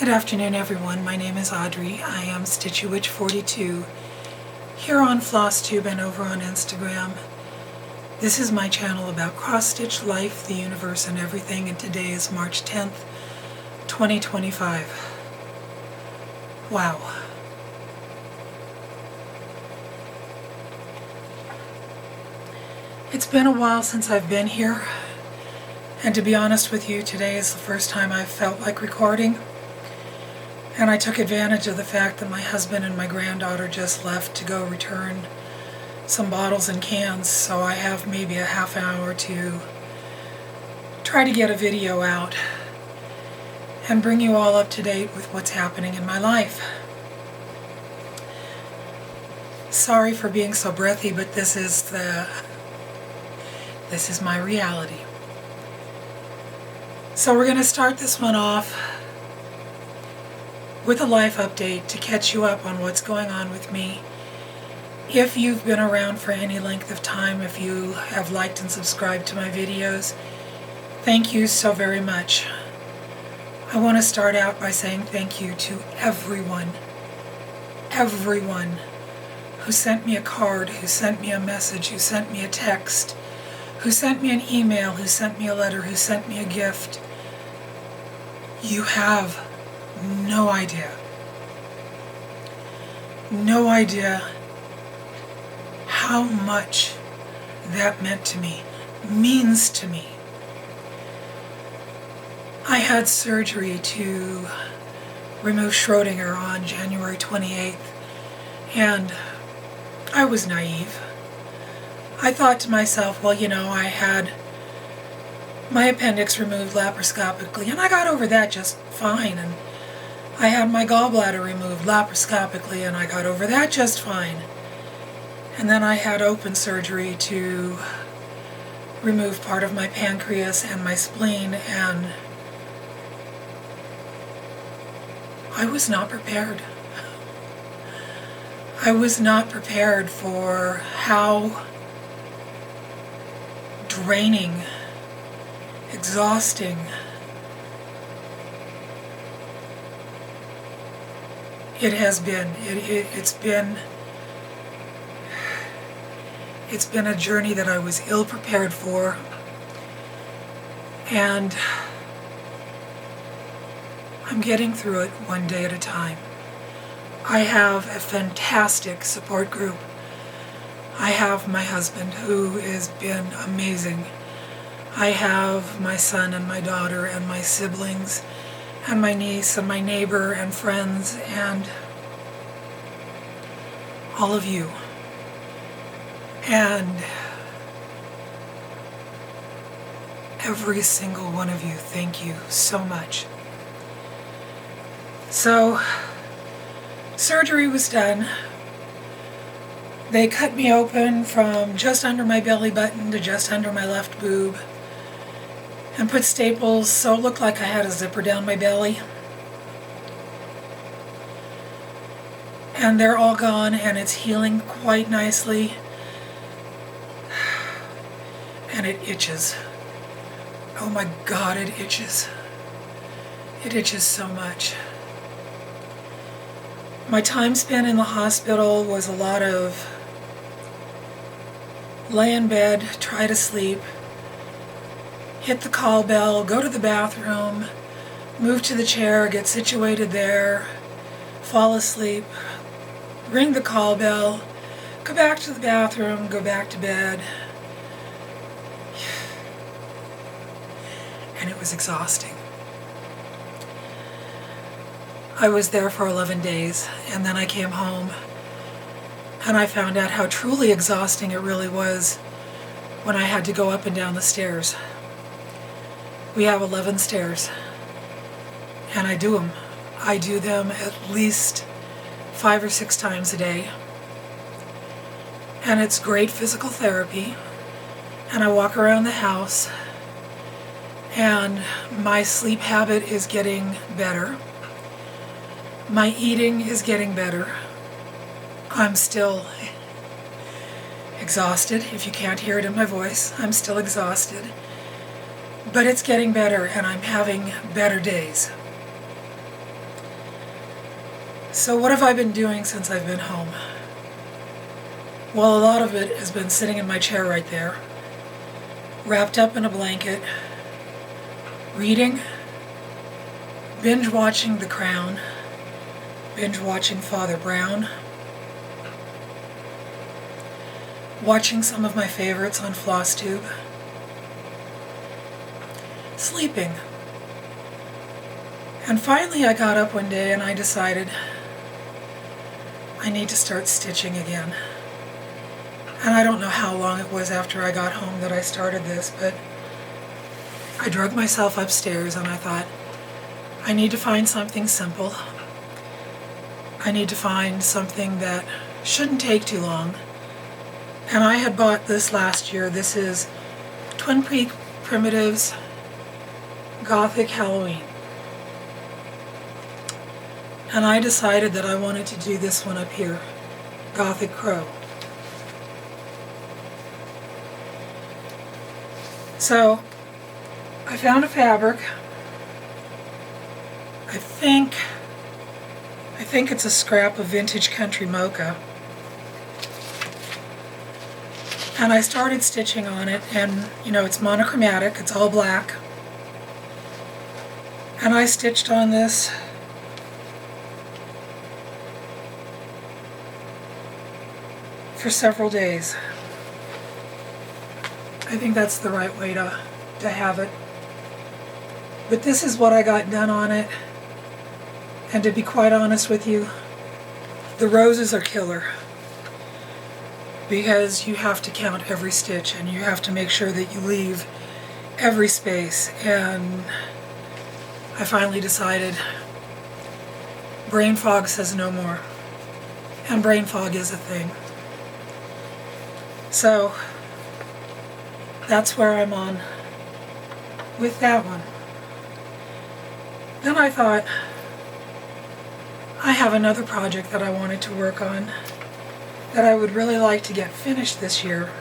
Good afternoon, everyone. My name is Audrey. I am Stitchywitch42 here on Flosstube and over on Instagram. This is my channel about cross-stitch life, the universe, and everything, and today is March 10th, 2025. Wow. It's been a while since I've been here, and to be honest with you, today is the first time I've felt like recording. And I took advantage of the fact that my husband and my granddaughter just left to go return some bottles and cans, so I have maybe a half hour to try to get a video out and bring you all up to date with what's happening in my life. Sorry for being so breathy, but this is my reality. So we're going to start this one off with a life update to catch you up on what's going on with me. If you've been around for any length of time, if you have liked and subscribed to my videos, thank you so very much. I want to start out by saying thank you to everyone who sent me a card, who sent me a message, who sent me a text, who sent me an email, who sent me a letter, who sent me a gift. You have no idea how much that means to me. I had surgery to remove Schrodinger on January 28th, and I was naive. I thought to myself, well, I had my appendix removed laparoscopically, and I got over that just fine, and I had my gallbladder removed laparoscopically, and I got over that just fine. And then I had open surgery to remove part of my pancreas and my spleen, and I was not prepared. I was not prepared for how draining, exhausting it has been. It's been a journey that I was ill prepared for, and I'm getting through it one day at a time. I have a fantastic support group. I have my husband, who has been amazing. I have my son and my daughter and my siblings and my niece and my neighbor and friends and all of you. And every single one of you, thank you so much. So, surgery was done. They cut me open from just under my belly button to just under my left boob, and put staples so it looked like I had a zipper down my belly. And they're all gone, and it's healing quite nicely. And it itches. Oh my God, it itches. It itches so much. My time spent in the hospital was a lot of lay in bed, try to sleep, hit the call bell, go to the bathroom, move to the chair, get situated there, fall asleep, ring the call bell, go back to the bathroom, go back to bed. And it was exhausting. I was there for 11 days, and then I came home, and I found out how truly exhausting it really was when I had to go up and down the stairs. We have 11 stairs, and I do them. I do them at least 5 or 6 times a day, and it's great physical therapy. And I walk around the house, and my sleep habit is getting better. My eating is getting better. I'm still exhausted. If you can't hear it in my voice, I'm still exhausted. But it's getting better, and I'm having better days. So what have I been doing since I've been home? Well, a lot of it has been sitting in my chair right there, wrapped up in a blanket, reading, binge watching The Crown, binge watching Father Brown, watching some of my favorites on Flosstube, sleeping. And finally I got up one day and I decided I need to start stitching again. And I don't know how long it was after I got home that I started this, but I drug myself upstairs and I thought, I need to find something simple. I need to find something that shouldn't take too long. And I had bought this last year. This is Twin Peak Primitives Gothic Halloween. And I decided that I wanted to do this one up here, Gothic Crow. So I found a fabric. I think it's a scrap of vintage country mocha. And I started stitching on it, and you know, it's monochromatic, it's all black. And I stitched on this for several days. I think that's the right way to have it. But this is what I got done on it. And to be quite honest with you, the roses are killer. Because you have to count every stitch and you have to make sure that you leave every space. And I finally decided brain fog says no more. And brain fog is a thing. So that's where I'm on with that one. Then I thought, I have another project that I wanted to work on that I would really like to get finished this year.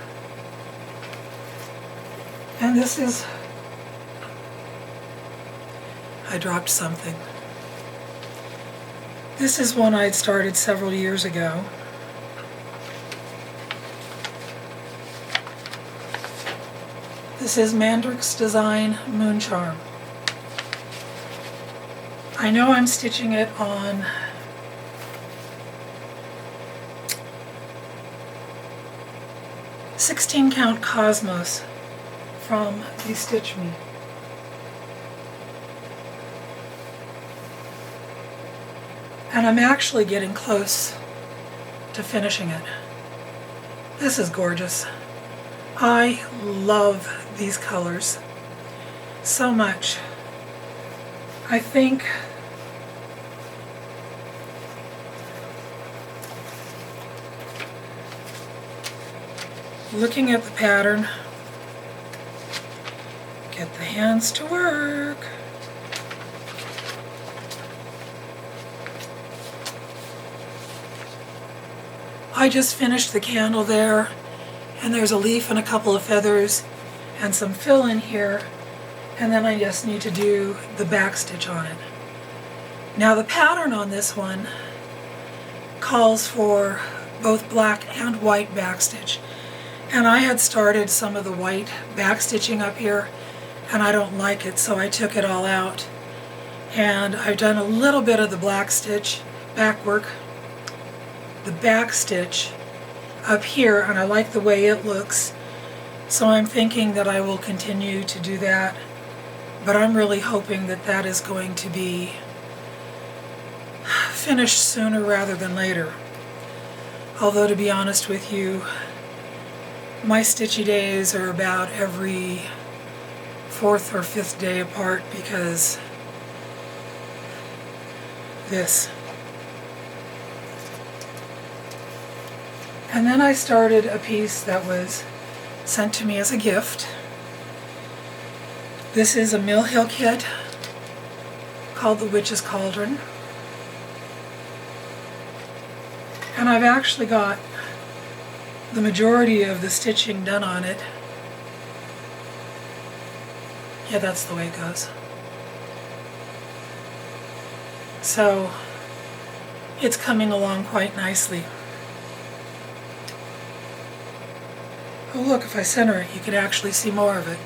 And this is, I dropped something. This is one I'd started several years ago. This is Mandarinks Design Moon Charm. I know I'm stitching it on .16 count Cosmos from the Stitch Me. And I'm actually getting close to finishing it. This is gorgeous. I love these colors so much. I think looking at the pattern, get the hands to work. I just finished the candle there, and there's a leaf and a couple of feathers and some fill in here, and then I just need to do the back stitch on it. Now the pattern on this one calls for both black and white backstitch, and I had started some of the white backstitching up here and I don't like it, so I took it all out, and I've done a little bit of the black stitch back work, the back stitch up here, and I like the way it looks, so I'm thinking that I will continue to do that, but I'm really hoping that that is going to be finished sooner rather than later. Although, to be honest with you, my stitchy days are about every 4th or 5th day apart because this. And then I started a piece that was sent to me as a gift. This is a Mill Hill kit called the Witch's Cauldron. And I've actually got the majority of the stitching done on it. Yeah, that's the way it goes. So, it's coming along quite nicely. Oh look, if I center it, you can actually see more of it.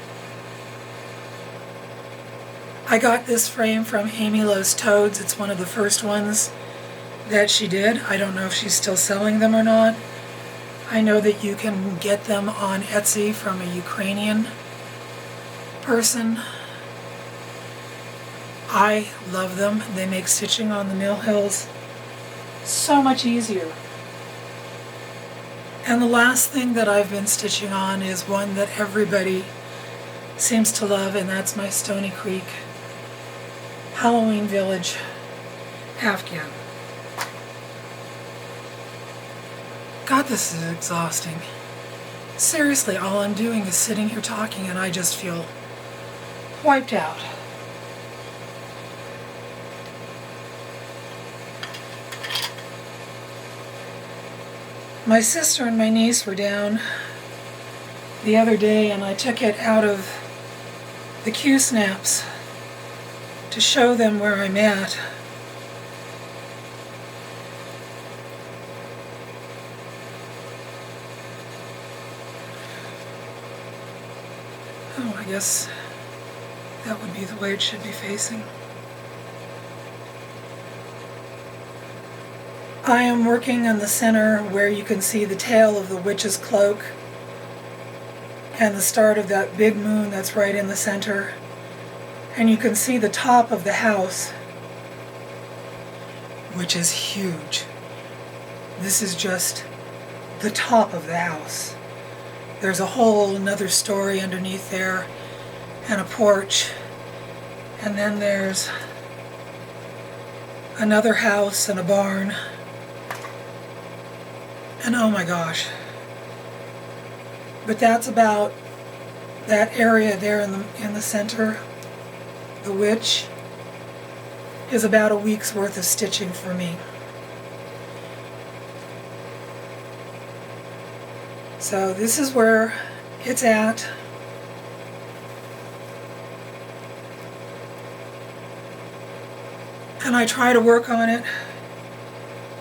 I got this frame from Amy Lowe's Toads. It's one of the first ones that she did. I don't know if she's still selling them or not. I know that you can get them on Etsy from a Ukrainian person. I love them. They make stitching on the mill hills so much easier. And the last thing that I've been stitching on is one that everybody seems to love, and that's my Stony Creek Halloween Village afghan. God, this is exhausting. Seriously, all I'm doing is sitting here talking and I just feel wiped out. My sister and my niece were down the other day and I took it out of the Q-snaps to show them where I'm at. Oh, I guess that would be the way it should be facing. I am working on the center where you can see the tail of the witch's cloak and the start of that big moon that's right in the center. And you can see the top of the house, which is huge. This is just the top of the house. There's a whole another story underneath there and a porch. And then there's another house and a barn. And oh my gosh. But that's about that area there in the center. The witch is about a week's worth of stitching for me. So this is where it's at. And I try to work on it,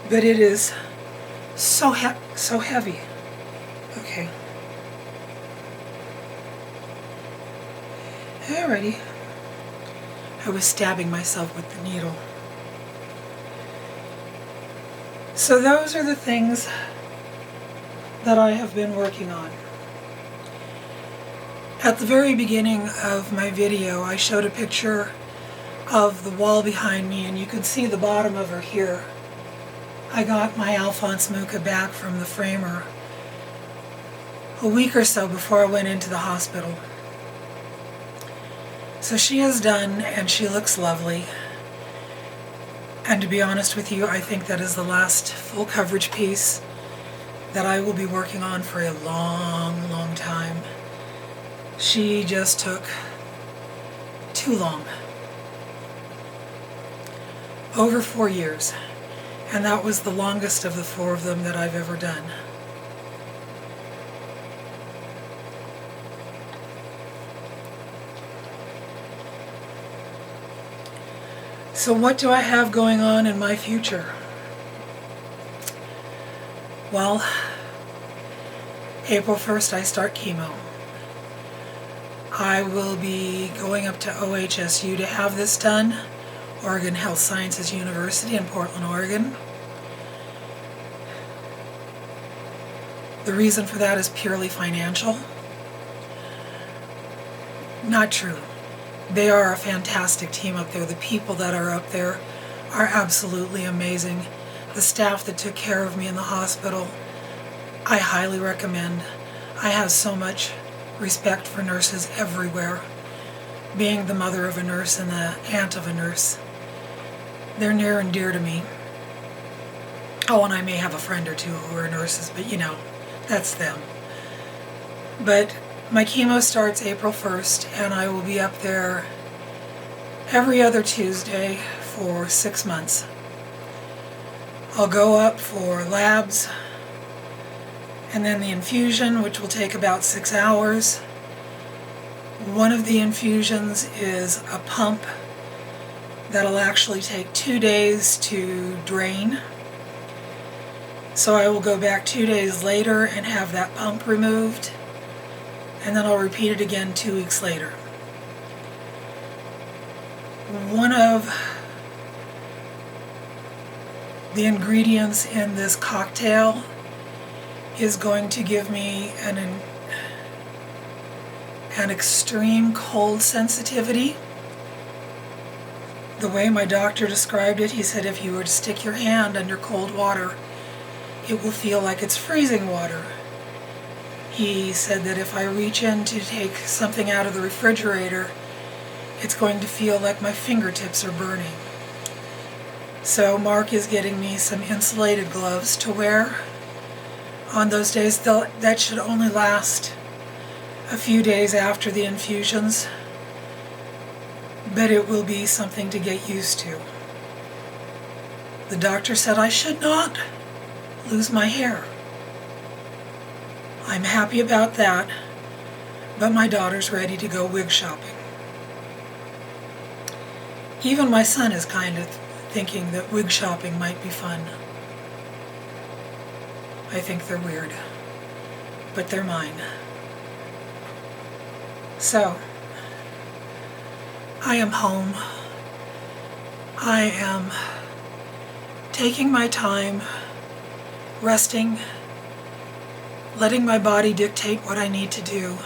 but it is so heavy. Okay. Alrighty. I was stabbing myself with the needle. So those are the things that I have been working on. At the very beginning of my video, I showed a picture of the wall behind me, and you can see the bottom of her here. I got my Alphonse Mucha back from the framer a week or so before I went into the hospital. So she is done, and she looks lovely. And to be honest with you, I think that is the last full coverage piece that I will be working on for a long, long time. She just took too long. Over 4 years. And that was the longest of the 4 of them that I've ever done. So what do I have going on in my future? Well, April 1st I start chemo. I will be going up to OHSU to have this done, Oregon Health Sciences University in Portland, Oregon. The reason for that is purely financial. Not true. They are a fantastic team up there. The people that are up there are absolutely amazing. The staff that took care of me in the hospital, I highly recommend. I have so much respect for nurses everywhere. Being the mother of a nurse and the aunt of a nurse, they're near and dear to me. Oh, and I may have a friend or two who are nurses, but you know, that's them. But my chemo starts April 1st, and I will be up there every other Tuesday for 6 months. I'll go up for labs, and then the infusion, which will take about 6 hours. One of the infusions is a pump that'll actually take 2 days to drain. So I will go back 2 days later and have that pump removed, and then I'll repeat it again 2 weeks later. One of the ingredients in this cocktail is going to give me an extreme cold sensitivity. The way my doctor described it, he said if you were to stick your hand under cold water, it will feel like it's freezing water. He said that if I reach in to take something out of the refrigerator, it's going to feel like my fingertips are burning. So Mark is getting me some insulated gloves to wear on those days. That should only last a few days after the infusions, but it will be something to get used to. The doctor said I should not lose my hair. I'm happy about that, but my daughter's ready to go wig shopping. Even my son is kind of thinking that wig shopping might be fun. I think they're weird, but they're mine. So, I am home. I am taking my time, resting, letting my body dictate what I need to do.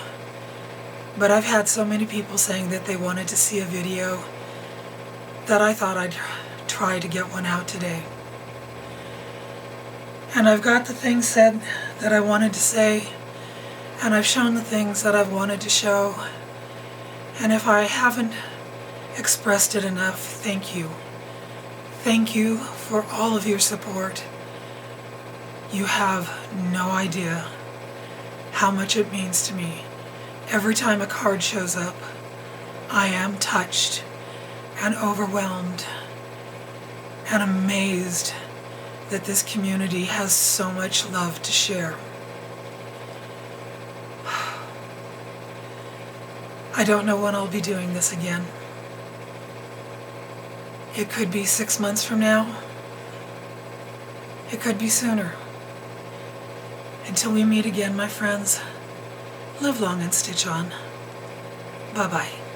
But I've had so many people saying that they wanted to see a video that I thought I'd try to get one out today. And I've got the things said that I wanted to say, and I've shown the things that I've wanted to show. And if I haven't expressed it enough, thank you. Thank you for all of your support. You have no idea how much it means to me. Every time a card shows up, I am touched and overwhelmed and amazed that this community has so much love to share. I don't know when I'll be doing this again. It could be 6 months from now. It could be sooner. Until we meet again, my friends, live long and stitch on. Bye-bye.